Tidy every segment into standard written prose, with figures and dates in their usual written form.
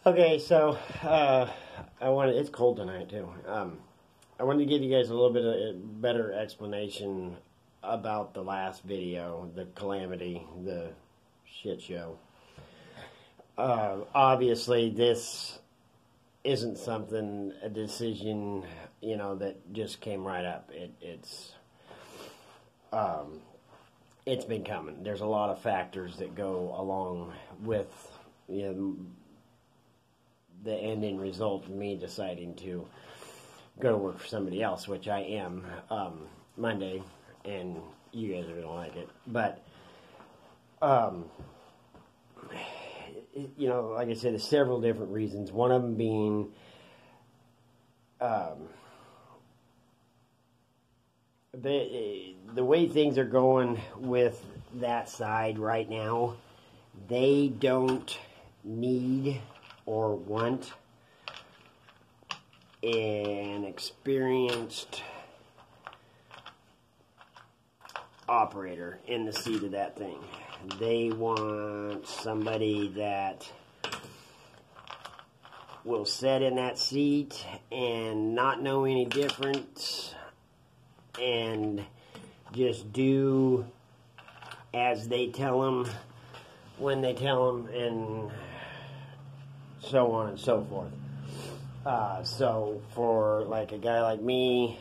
Okay, so it's cold tonight too. I wanted to give you guys a little bit of a better explanation about the last video, the calamity, the shit show. Obviously, this isn't a decision, that just came right up. It's been coming. There's a lot of factors that go along with, the ending result of me deciding to go to work for somebody else, which I am Monday, and you guys are going to like it. But, like I said, there's several different reasons. One of them being the way things are going with that side right now, they don't need or want an experienced operator in the seat of that thing. They want somebody that will sit in that seat and not know any difference and just do as they tell them when they tell them, and so on and so forth. So for like a guy like me,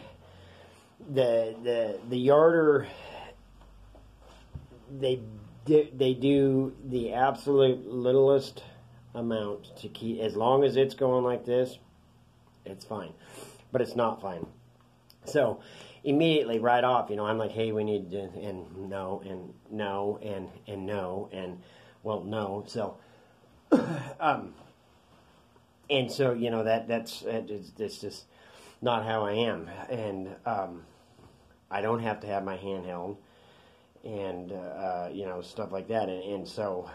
the yarder, they do the absolute littlest amount to keep, as long as it's going like this, it's fine. But it's not fine. So immediately right off, I'm like, hey, we need to, and no, and no, and no, and well, no. So and so, that's just not how I am. And I don't have to have my hand held and, stuff like that. And so,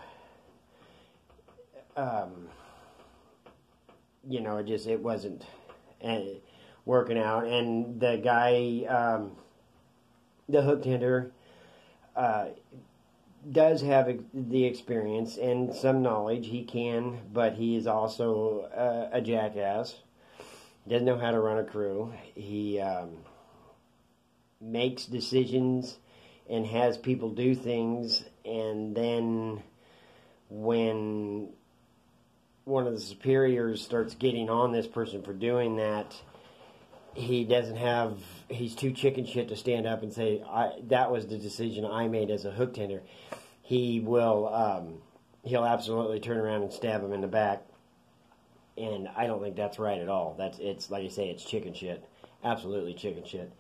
it wasn't working out. And the guy, the hook tender, does have the experience and some knowledge. He can, but he is also a jackass. Doesn't know how to run a crew. He makes decisions and has people do things, and then when one of the superiors starts getting on this person for doing that, he's too chicken shit to stand up and say, that was the decision I made as a hook tender. He will, he'll absolutely turn around and stab him in the back. And I don't think that's right at all. It's like I say, it's chicken shit. Absolutely chicken shit.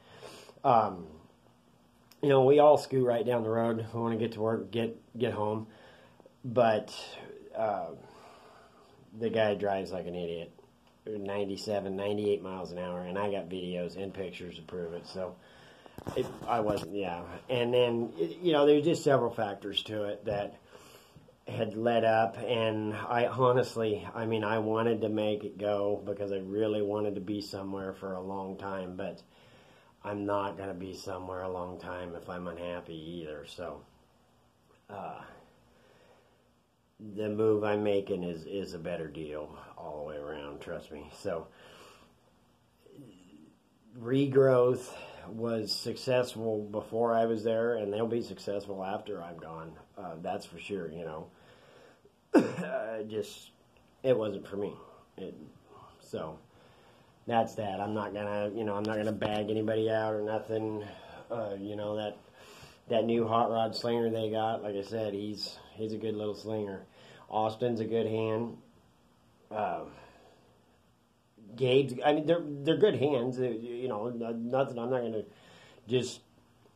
We all scoot right down the road. We want to get to work, get home. But, the guy drives like an idiot. 97, 98 miles an hour, and I got videos and pictures to prove it. So I wasn't, yeah. And then, there's just several factors to it that had led up, and I honestly, I wanted to make it go because I really wanted to be somewhere for a long time, but I'm not going to be somewhere a long time if I'm unhappy either. So the move I'm making is a better deal all the way around, trust me. So regrowth was successful before I was there, and they'll be successful after I'm gone. That's for sure, it wasn't for me. So that's that. I'm not gonna bag anybody out or nothing. That new hot rod slinger they got, like I said, he's a good little slinger. Austin's a good hand. Gabe's, they're good hands. Nothing. I'm not going to just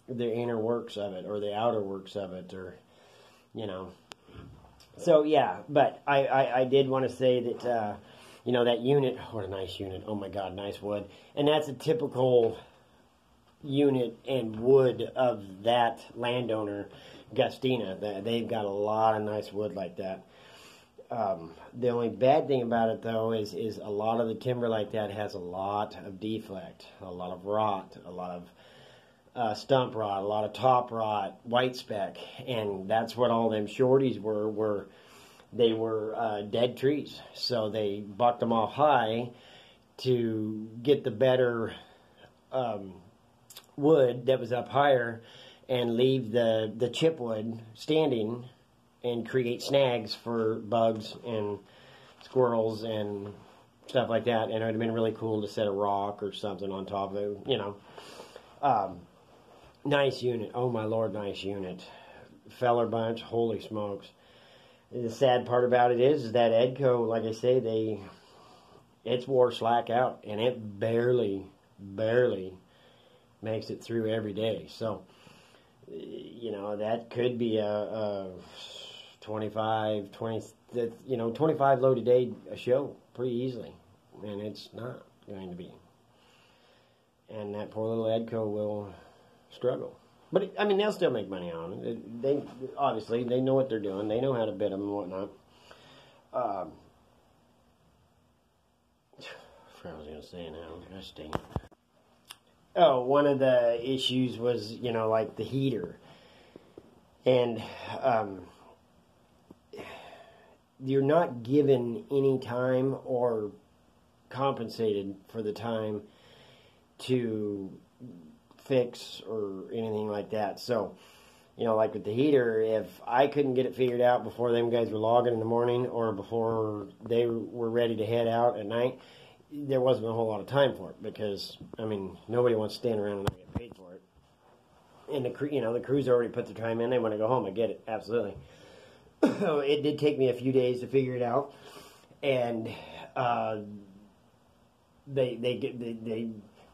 the inner works of it or the outer works of it, or So yeah, but I did want to say that that unit. What a nice unit! Oh my God, nice wood. And that's a typical unit and wood of that landowner, Gustina. They've got a lot of nice wood like that. The only bad thing about it, though, is a lot of the timber like that has a lot of deflect, a lot of rot, a lot of stump rot, a lot of top rot, white speck, and that's what all them shorties were they were dead trees. So they bucked them off high to get the better wood that was up higher and leave the chipwood standing and create snags for bugs and squirrels and stuff like that. And it would have been really cool to set a rock or something on top of it, you know. Nice unit. Oh my Lord, nice unit. Feller bunch, holy smokes. The sad part about it is that Edco, like I say, it's wore slack out, and it barely makes it through every day. So, you know, that could be a 25 load a day a show pretty easily, and it's not going to be. And that poor little Edco will struggle. But, I mean, they'll still make money on it. They obviously, they know what they're doing. They know how to bid them and whatnot. I forgot what I was going to say now. Gosh dang it. Oh, one of the issues was, you know, like the heater. And you're not given any time or compensated for the time to fix or anything like that. So, you know, like with the heater, if I couldn't get it figured out before them guys were logging in the morning or before they were ready to head out at night, there wasn't a whole lot of time for it because, I mean, nobody wants to stand around and not get paid for it. And the crews already put their time in. They want to go home. I get it, absolutely. So it did take me a few days to figure it out, and they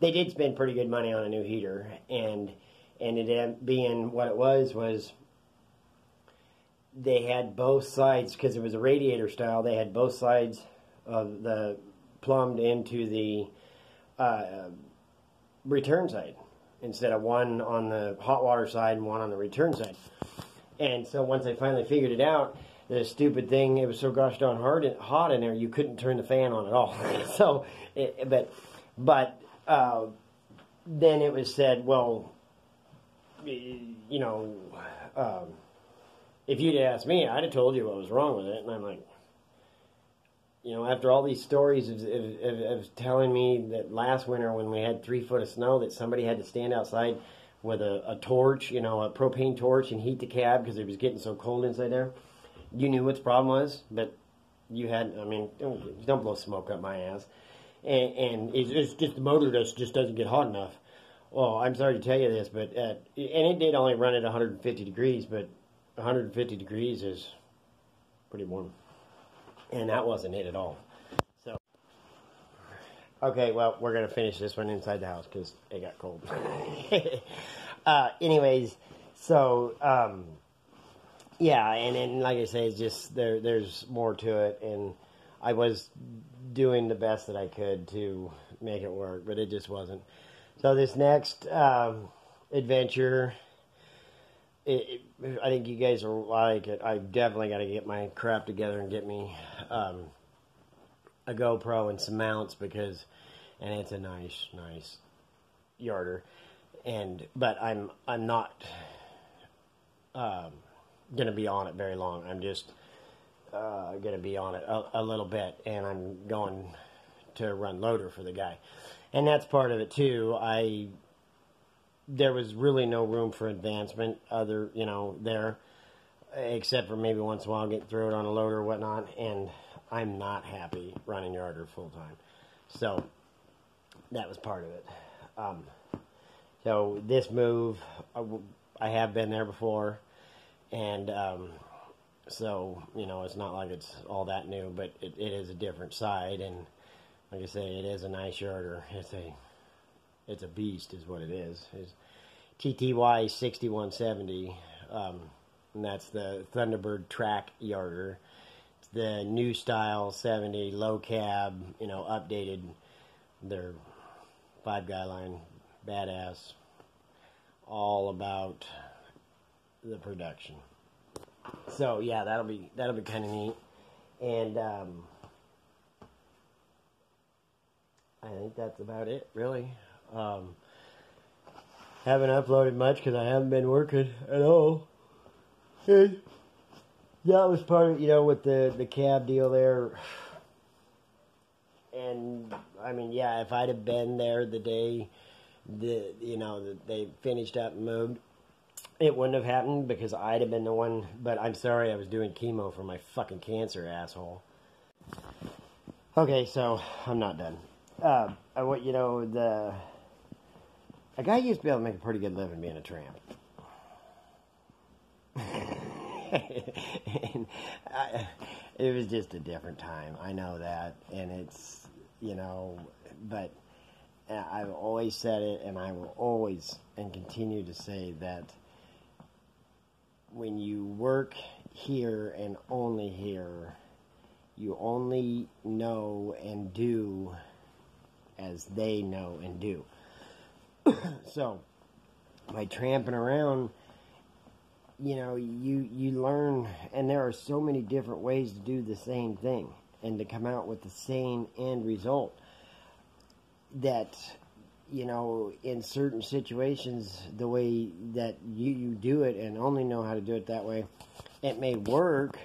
did spend pretty good money on a new heater, and it ended up being what it was they had both sides, because it was a radiator style, they had both sides of the plumbed into the return side instead of one on the hot water side and one on the return side. And so once I finally figured it out, the stupid thing, it was so gosh darn hot in there, you couldn't turn the fan on at all. So, then it was said, well, you know, if you'd asked me, I'd have told you what was wrong with it. And I'm like, you know, after all these stories of telling me that last winter when we had 3 foot of snow that somebody had to stand outside with a torch, you know, a propane torch and heat the cab because it was getting so cold inside there. You knew what the problem was, but you had, I mean, don't blow smoke up my ass. And it's just the motor just doesn't get hot enough. Well, I'm sorry to tell you this, but, and it did only run at 150 degrees, but 150 degrees is pretty warm. And that wasn't it at all. So, okay, well, we're going to finish this one inside the house because it got cold. Anyways, so, yeah, and like I say, it's just, there's more to it, and I was doing the best that I could to make it work, but it just wasn't. So this next adventure, I think you guys will like it. I definitely got to get my crap together and get me a GoPro and some mounts and it's a nice yarder. But I'm not going to be on it very long. I'm just going to be on it a little bit, and I'm going to run loader for the guy. And that's part of it too. There was really no room for advancement there, except for maybe once in a while getting through it on a loader or whatnot, and I'm not happy running yarder full time. So that was part of it. So this move, I have been there before, and so, you know, it's not like it's all that new, but it is a different side, and like I say, it is a nice yarder. It's a beast is what it is. It's TTY 6170, and that's the Thunderbird track yarder. It's the new style 70, low cab, you know, updated. Their 5-guy line, badass, all about the production. So yeah, that'll be kind of neat, and I think that's about it, really. Haven't uploaded much because I haven't been working at all. And that was part of, with the cab deal there. And I mean, yeah, if I'd have been there the day that they finished up and moved, it wouldn't have happened because I'd have been the one. But I'm sorry, I was doing chemo for my fucking cancer, asshole. Okay, so I'm not done. A guy used to be able to make a pretty good living being a tramp. And it was just a different time. I know that, and it's but I've always said it, and I will always and continue to say that when you work here and only here, you only know and do as they know and do. So, by tramping around, you learn, and there are so many different ways to do the same thing and to come out with the same end result that, in certain situations, the way that you do it and only know how to do it that way, it may work,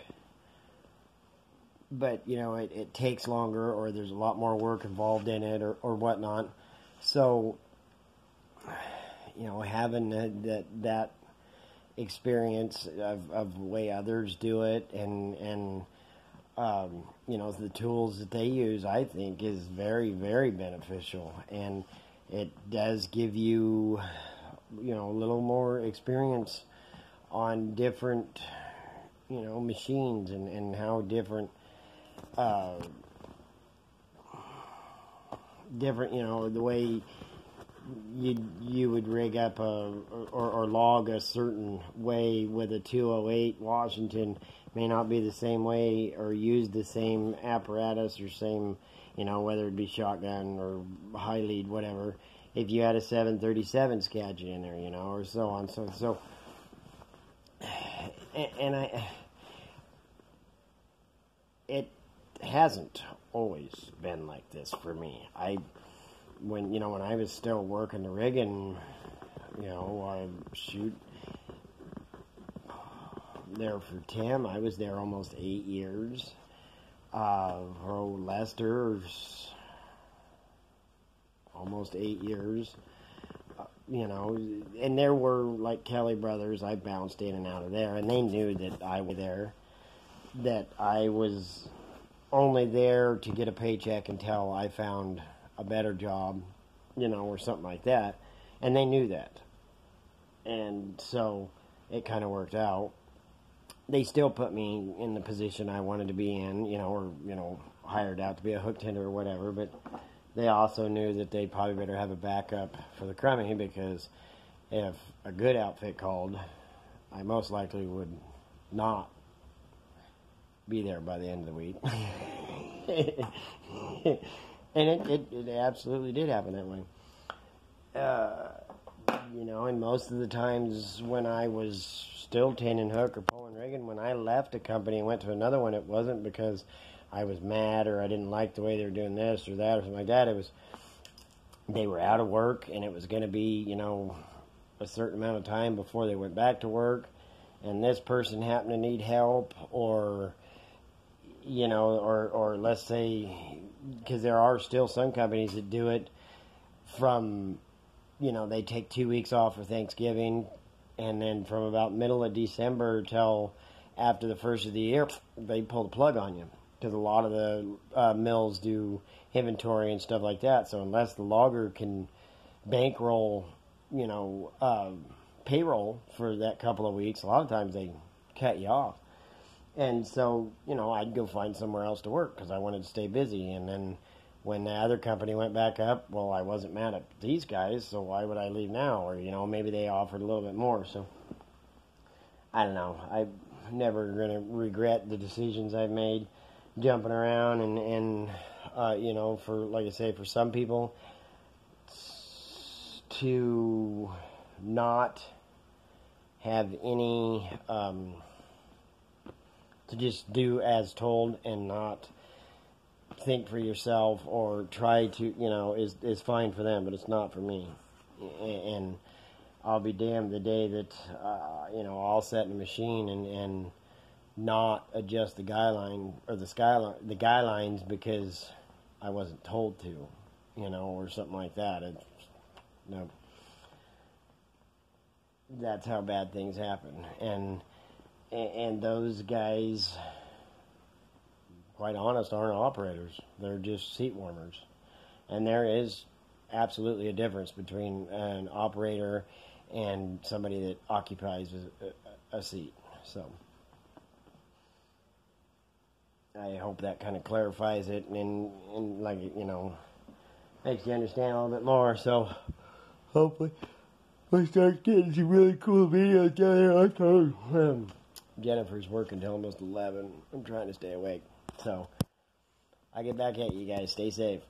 but, it takes longer, or there's a lot more work involved in it, or whatnot. So, having that experience of the way others do it and the tools that they use, I think, is very, very beneficial. And it does give you, a little more experience on different, machines and how different, the way you would rig up or log a certain way with a 208 Washington may not be the same way, or use the same apparatus or same, whether it be shotgun or high lead, whatever, if you had a 737 Skagit in there, or so on. So it hasn't always been like this for me. When I was still working the rigging, I shoot there for Tim. I was there almost 8 years. Lester's almost 8 years. And there were, like, Kelly Brothers, I bounced in and out of there, and they knew that I was there, that I was only there to get a paycheck until I found a better job, or something like that, and they knew that, and so it kind of worked out. They still put me in the position I wanted to be in, or hired out to be a hook tender or whatever, but they also knew that they probably better have a backup for the crummy, because if a good outfit called, I most likely would not be there by the end of the week. And it absolutely did happen that way. And most of the times when I was still tinning hook or pulling rigging, when I left a company and went to another one, it wasn't because I was mad or I didn't like the way they were doing this or that or something like that. It was, they were out of work, and it was going to be, a certain amount of time before they went back to work, and this person happened to need help, or let's say, because there are still some companies that do it from, they take 2 weeks off for Thanksgiving, and then from about middle of December till after the first of the year, they pull the plug on you, because a lot of the mills do inventory and stuff like that. So unless the logger can bankroll, payroll for that couple of weeks, a lot of times they cut you off. And so, I'd go find somewhere else to work because I wanted to stay busy. And then when the other company went back up, well, I wasn't mad at these guys, so why would I leave now? Or, maybe they offered a little bit more. So, I don't know. I'm never going to regret the decisions I've made jumping around. And for, like I say, for some people, to not have any... to just do as told and not think for yourself or try to, is fine for them, but it's not for me. And I'll be damned the day that, I'll set in a machine and not adjust the guy line or the guy lines because I wasn't told to, or something like that. No, that's how bad things happen, and those guys, quite honest, aren't operators. They're just seat warmers, and there is absolutely a difference between an operator and somebody that occupies a seat. So I hope that kind of clarifies it and like, makes you understand a little bit more. So hopefully we start getting some really cool videos down there. Jennifer's working till almost 11. I'm trying to stay awake. So I'll get back at you guys. Stay safe.